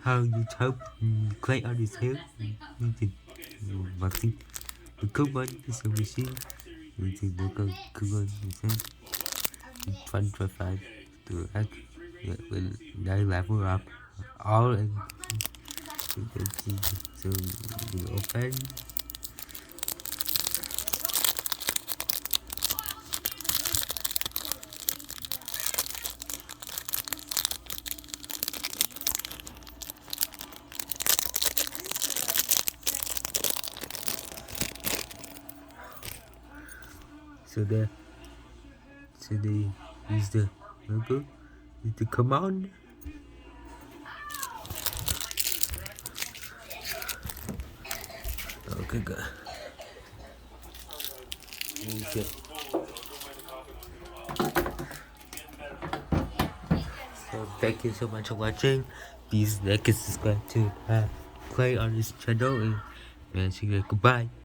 how you help clay on his hair using machine. The Kumon is a machine using the Kumon machine. 1.5 to X. Yeah, will they level up all and you can see. So we open. So they use the logo, use the command. Okay, good. Use it. So thank you so much for watching. Please like and subscribe to play on this channel and say goodbye.